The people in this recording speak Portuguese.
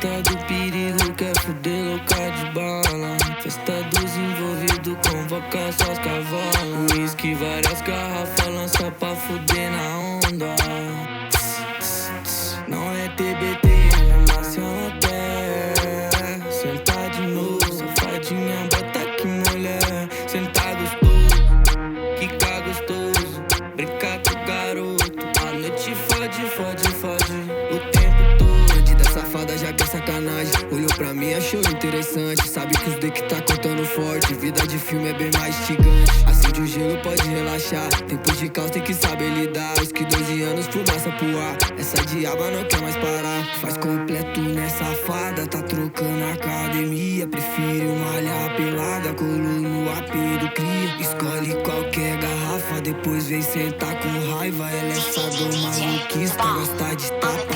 Festa do perigo, quer fuder louca de bala. Festa dos envolvidos, convoca só os cavalos. Whisky, várias garrafas, lança pra fuder na onda. Não é TBT, é nação até. Senta de novo, safadinha, bota aqui mulher. Senta gostoso, quica gostoso, brinca com o garoto. A noite fode, fode, fode o tempo todo. Bandida safada já quer sacanagem. Olhou pra mim, achou interessante. Sabe que os D que tá contando forte. Vida de filme é bem mais instigante. Acende o gelo, pode relaxar. Tempos de caos tem que saber lidar. Os que 12 anos, fumaça pro ar. Essa diaba não quer mais parar. Faz completo nessa safada. Tá trocando a academia. Prefiro malhar pelada. Colo no AP do cria. Escolhe qualquer garrafa. Depois vem sentar com raiva. Ela é sadomasoquista, gosta de tapa.